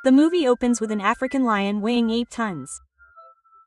The movie opens with an African lion weighing 8 tons.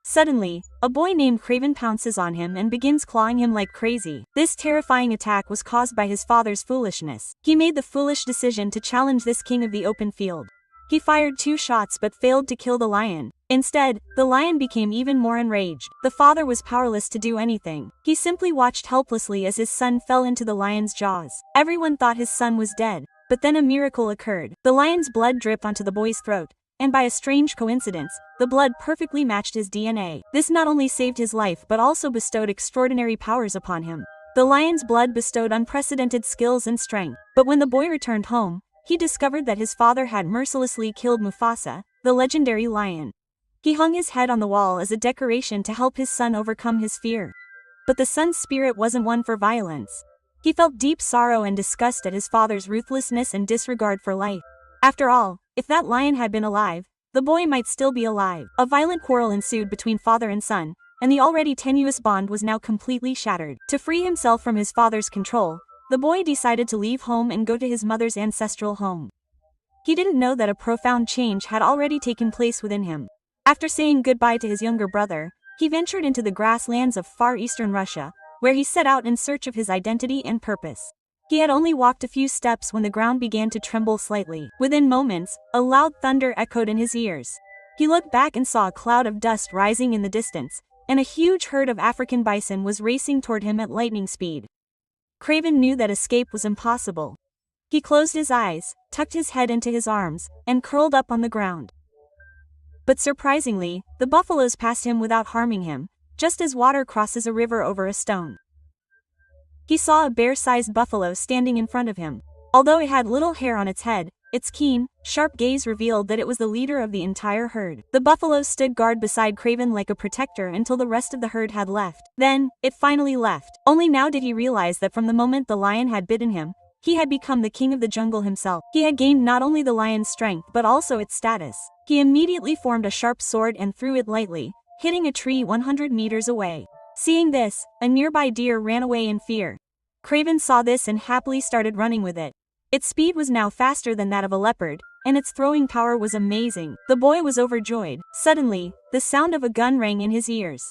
Suddenly, a boy named Craven pounces on him and begins clawing him like crazy. This terrifying attack was caused by his father's foolishness. He made the foolish decision to challenge this king of the open field. He fired 2 shots but failed to kill the lion. Instead, the lion became even more enraged. The father was powerless to do anything. He simply watched helplessly as his son fell into the lion's jaws. Everyone thought his son was dead, but then a miracle occurred. The lion's blood dripped onto the boy's throat, and by a strange coincidence, the blood perfectly matched his DNA. This not only saved his life but also bestowed extraordinary powers upon him. The lion's blood bestowed unprecedented skills and strength. But when the boy returned home, he discovered that his father had mercilessly killed Mufasa, the legendary lion. He hung his head on the wall as a decoration to help his son overcome his fear. But the son's spirit wasn't one for violence. He felt deep sorrow and disgust at his father's ruthlessness and disregard for life. After all, if that lion had been alive, the boy might still be alive. A violent quarrel ensued between father and son, and the already tenuous bond was now completely shattered. To free himself from his father's control, the boy decided to leave home and go to his mother's ancestral home. He didn't know that a profound change had already taken place within him. After saying goodbye to his younger brother, he ventured into the grasslands of far eastern Russia, where he set out in search of his identity and purpose. He had only walked a few steps when the ground began to tremble slightly. Within moments, a loud thunder echoed in his ears. He looked back and saw a cloud of dust rising in the distance, and a huge herd of African bison was racing toward him at lightning speed. Craven knew that escape was impossible. He closed his eyes, tucked his head into his arms, and curled up on the ground. But surprisingly, the buffaloes passed him without harming him, just as water crosses a river over a stone. He saw a bear-sized buffalo standing in front of him. Although it had little hair on its head, its keen, sharp gaze revealed that it was the leader of the entire herd. The buffalo stood guard beside Craven like a protector until the rest of the herd had left. Then, it finally left. Only now did he realize that from the moment the lion had bitten him, he had become the king of the jungle himself. He had gained not only the lion's strength but also its status. He immediately formed a sharp sword and threw it lightly, hitting a tree 100 meters away. Seeing this, a nearby deer ran away in fear. Craven saw this and happily started running with it. Its speed was now faster than that of a leopard, and its throwing power was amazing. The boy was overjoyed. Suddenly, the sound of a gun rang in his ears.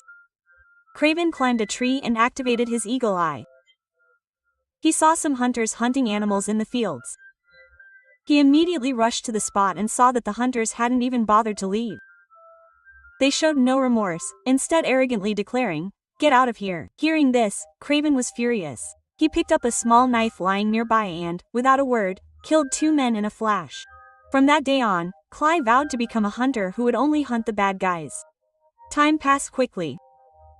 Craven climbed a tree and activated his eagle eye. He saw some hunters hunting animals in the fields. He immediately rushed to the spot and saw that the hunters hadn't even bothered to leave. They showed no remorse, instead arrogantly declaring, "Get out of here." Hearing this, Craven was furious. He picked up a small knife lying nearby and, without a word, killed 2 men in a flash. From that day on, Cly vowed to become a hunter who would only hunt the bad guys. Time passed quickly.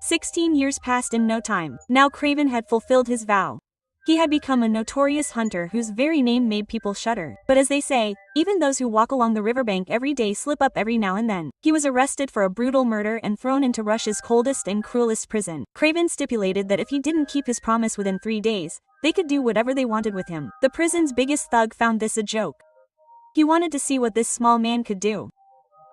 16 years passed in no time. Now Craven had fulfilled his vow. He had become a notorious hunter whose very name made people shudder. But as they say, even those who walk along the riverbank every day slip up every now and then. He was arrested for a brutal murder and thrown into Russia's coldest and cruelest prison. Craven stipulated that if he didn't keep his promise within 3 days, they could do whatever they wanted with him. The prison's biggest thug found this a joke. He wanted to see what this small man could do.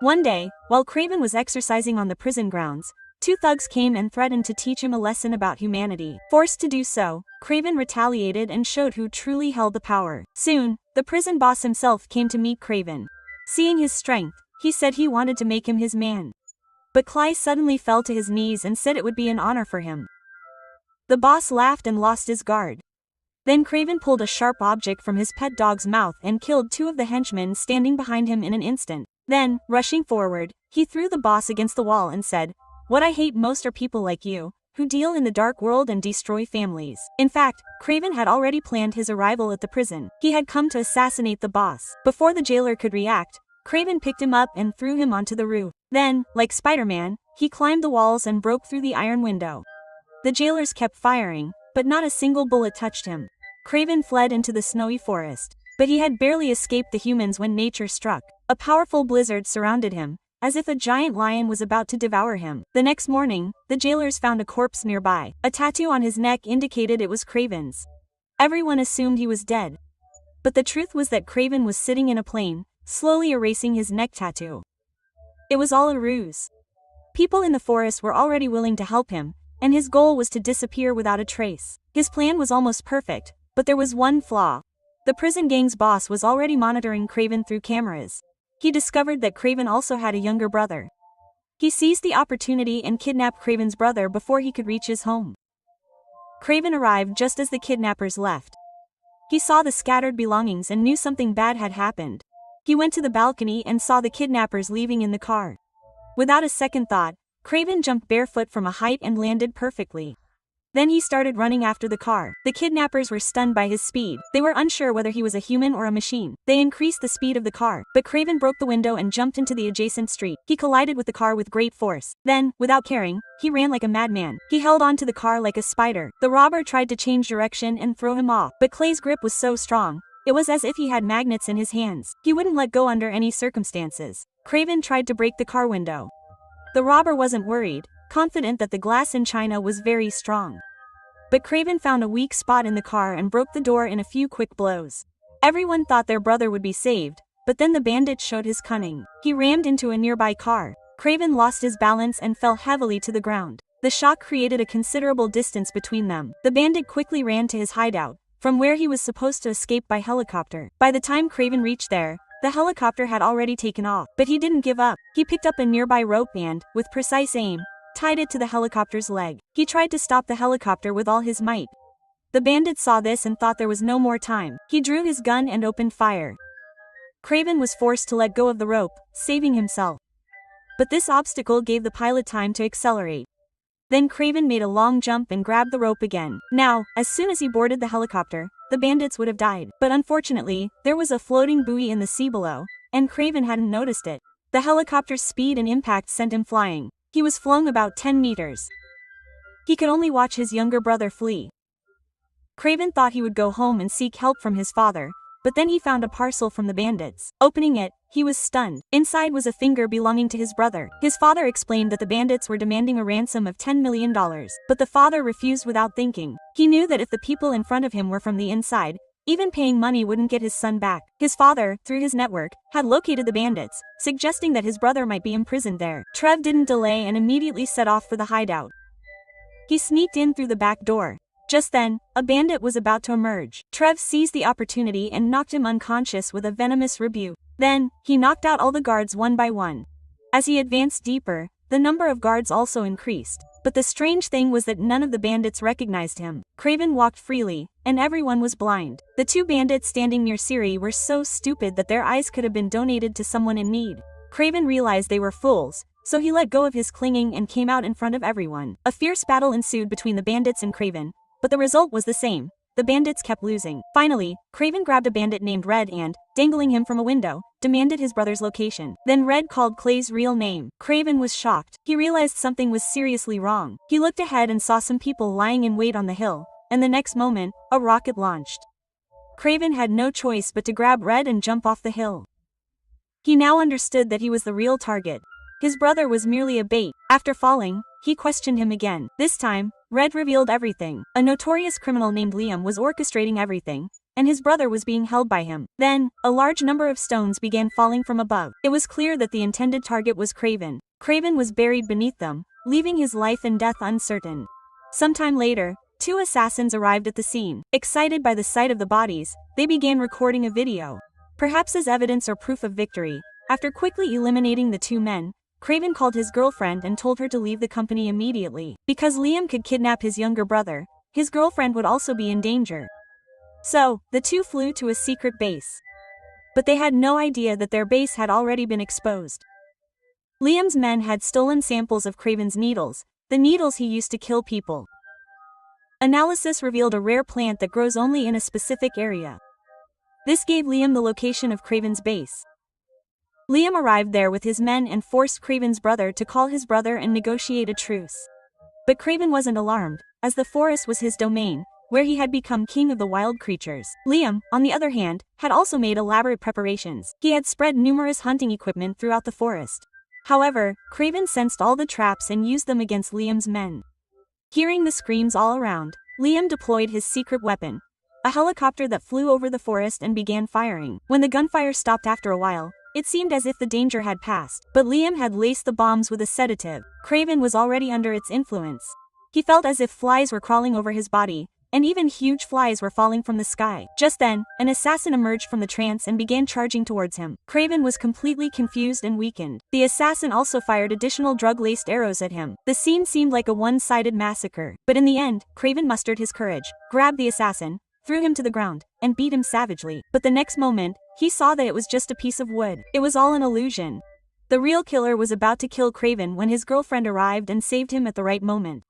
One day, while Craven was exercising on the prison grounds, 2 thugs came and threatened to teach him a lesson about humanity. Forced to do so, Craven retaliated and showed who truly held the power. Soon, the prison boss himself came to meet Craven. Seeing his strength, he said he wanted to make him his man. But Cly suddenly fell to his knees and said it would be an honor for him. The boss laughed and lost his guard. Then Craven pulled a sharp object from his pet dog's mouth and killed 2 of the henchmen standing behind him in an instant. Then, rushing forward, he threw the boss against the wall and said, "What I hate most are people like you, who deal in the dark world and destroy families." In fact, Craven had already planned his arrival at the prison. He had come to assassinate the boss. Before the jailer could react, Craven picked him up and threw him onto the roof. Then, like Spider-Man, he climbed the walls and broke through the iron window. The jailers kept firing, but not a single bullet touched him. Craven fled into the snowy forest. But he had barely escaped the humans when nature struck. A powerful blizzard surrounded him, as if a giant lion was about to devour him. The next morning, the jailers found a corpse nearby. A tattoo on his neck indicated it was Craven's. Everyone assumed he was dead. But the truth was that Craven was sitting in a plane, slowly erasing his neck tattoo. It was all a ruse. People in the forest were already willing to help him, and his goal was to disappear without a trace. His plan was almost perfect, but there was one flaw. The prison gang's boss was already monitoring Craven through cameras. he discovered that Craven also had a younger brother. He seized the opportunity and kidnapped Craven's brother before he could reach his home. Craven arrived just as the kidnappers left. He saw the scattered belongings and knew something bad had happened. He went to the balcony and saw the kidnappers leaving in the car. Without a second thought, Craven jumped barefoot from a height and landed perfectly. Then he started running after the car. The kidnappers were stunned by his speed. They were unsure whether he was a human or a machine. They increased the speed of the car, but Craven broke the window and jumped into the adjacent street. He collided with the car with great force. Then, without caring, he ran like a madman. He held onto the car like a spider. The robber tried to change direction and throw him off, but Clay's grip was so strong. It was as if he had magnets in his hands. He wouldn't let go under any circumstances. Craven tried to break the car window. The robber wasn't worried, confident that the glass in China was very strong. But Craven found a weak spot in the car and broke the door in a few quick blows. Everyone thought their brother would be saved, but then the bandit showed his cunning. He rammed into a nearby car. Craven lost his balance and fell heavily to the ground. The shock created a considerable distance between them. The bandit quickly ran to his hideout, from where he was supposed to escape by helicopter. By the time Craven reached there, the helicopter had already taken off. But he didn't give up. He picked up a nearby rope and, with precise aim, tied it to the helicopter's leg. He tried to stop the helicopter with all his might. The bandit saw this and thought there was no more time. He drew his gun and opened fire. Craven was forced to let go of the rope, saving himself. But this obstacle gave the pilot time to accelerate. Then Craven made a long jump and grabbed the rope again. Now, as soon as he boarded the helicopter, the bandits would have died. But unfortunately, there was a floating buoy in the sea below, and Craven hadn't noticed it. The helicopter's speed and impact sent him flying. He was flung about 10 meters. He could only watch his younger brother flee. Craven thought he would go home and seek help from his father, but then he found a parcel from the bandits. Opening it, he was stunned. Inside was a finger belonging to his brother. His father explained that the bandits were demanding a ransom of $10 million, but the father refused without thinking. He knew that if the people in front of him were from the inside, even paying money wouldn't get his son back. His father, through his network, had located the bandits, suggesting that his brother might be imprisoned there. Trev didn't delay and immediately set off for the hideout. He sneaked in through the back door. Just then, a bandit was about to emerge. Trev seized the opportunity and knocked him unconscious with a venomous rebuke. Then, he knocked out all the guards one by one. As he advanced deeper, the number of guards also increased. But the strange thing was that none of the bandits recognized him. Craven walked freely, and everyone was blind. The two bandits standing near Siri were so stupid that their eyes could have been donated to someone in need. Craven realized they were fools, so he let go of his clinging and came out in front of everyone. A fierce battle ensued between the bandits and Craven, but the result was the same. The bandits kept losing. Finally, Craven grabbed a bandit named Red and, dangling him from a window, demanded his brother's location. Then Red called Clay's real name. Craven was shocked. He realized something was seriously wrong. He looked ahead and saw some people lying in wait on the hill, and the next moment, a rocket launched. Craven had no choice but to grab Red and jump off the hill. He now understood that he was the real target. His brother was merely a bait. After falling, he questioned him again. This time, Red revealed everything. A notorious criminal named Liam was orchestrating everything, and his brother was being held by him. Then, a large number of stones began falling from above. It was clear that the intended target was Craven. Craven was buried beneath them, leaving his life and death uncertain. Sometime later, two assassins arrived at the scene. Excited by the sight of the bodies, they began recording a video. Perhaps as evidence or proof of victory. After quickly eliminating the two men, Craven called his girlfriend and told her to leave the company immediately. Because Liam could kidnap his younger brother, his girlfriend would also be in danger. So, the two flew to a secret base. But they had no idea that their base had already been exposed. Liam's men had stolen samples of Craven's needles, the needles he used to kill people. Analysis revealed a rare plant that grows only in a specific area. This gave Liam the location of Craven's base. Liam arrived there with his men and forced Craven's brother to call his brother and negotiate a truce. But Craven wasn't alarmed, as the forest was his domain, where he had become king of the wild creatures. Liam, on the other hand, had also made elaborate preparations. He had spread numerous hunting equipment throughout the forest. However, Craven sensed all the traps and used them against Liam's men. Hearing the screams all around, Liam deployed his secret weapon, a helicopter that flew over the forest and began firing. When the gunfire stopped after a while, it seemed as if the danger had passed, but Liam had laced the bombs with a sedative. Craven was already under its influence. He felt as if flies were crawling over his body, and even huge flies were falling from the sky. Just then, an assassin emerged from the trance and began charging towards him. Craven was completely confused and weakened. The assassin also fired additional drug-laced arrows at him. The scene seemed like a one-sided massacre, but in the end, Craven mustered his courage, grabbed the assassin, threw him to the ground, and beat him savagely. But the next moment, he saw that it was just a piece of wood. It was all an illusion. The real killer was about to kill Craven when his girlfriend arrived and saved him at the right moment.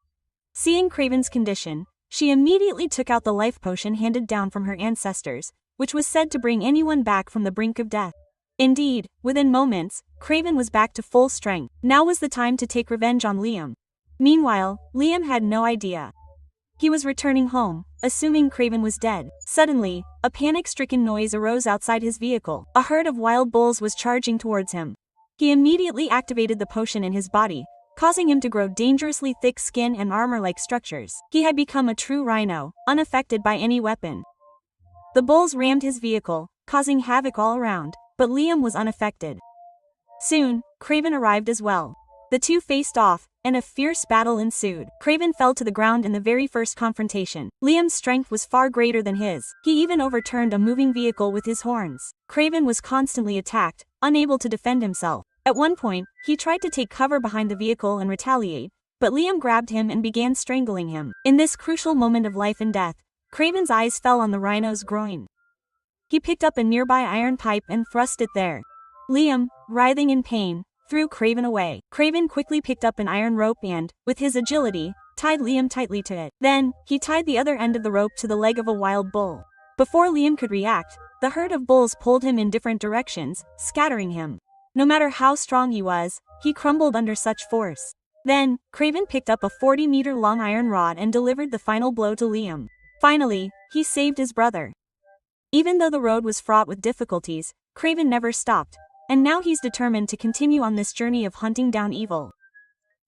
Seeing Craven's condition, she immediately took out the life potion handed down from her ancestors, which was said to bring anyone back from the brink of death. Indeed, within moments, Craven was back to full strength. Now was the time to take revenge on Liam. Meanwhile, Liam had no idea. He was returning home, assuming Craven was dead. Suddenly, a panic-stricken noise arose outside his vehicle. A herd of wild bulls was charging towards him. He immediately activated the potion in his body, causing him to grow dangerously thick skin and armor-like structures. He had become a true rhino, unaffected by any weapon. The bulls rammed his vehicle, causing havoc all around, but Liam was unaffected. Soon, Craven arrived as well. The two faced off, and a fierce battle ensued. Craven fell to the ground in the very first confrontation. Liam's strength was far greater than his. He even overturned a moving vehicle with his horns. Craven was constantly attacked, unable to defend himself. At one point, he tried to take cover behind the vehicle and retaliate, but Liam grabbed him and began strangling him. In this crucial moment of life and death, Craven's eyes fell on the rhino's groin. He picked up a nearby iron pipe and thrust it there. Liam, writhing in pain, threw Craven away. Craven quickly picked up an iron rope and, with his agility, tied Liam tightly to it. Then, he tied the other end of the rope to the leg of a wild bull. Before Liam could react, the herd of bulls pulled him in different directions, scattering him. No matter how strong he was, he crumbled under such force. Then, Craven picked up a 40-meter-long iron rod and delivered the final blow to Liam. Finally, he saved his brother. Even though the road was fraught with difficulties, Craven never stopped, and now he's determined to continue on this journey of hunting down evil.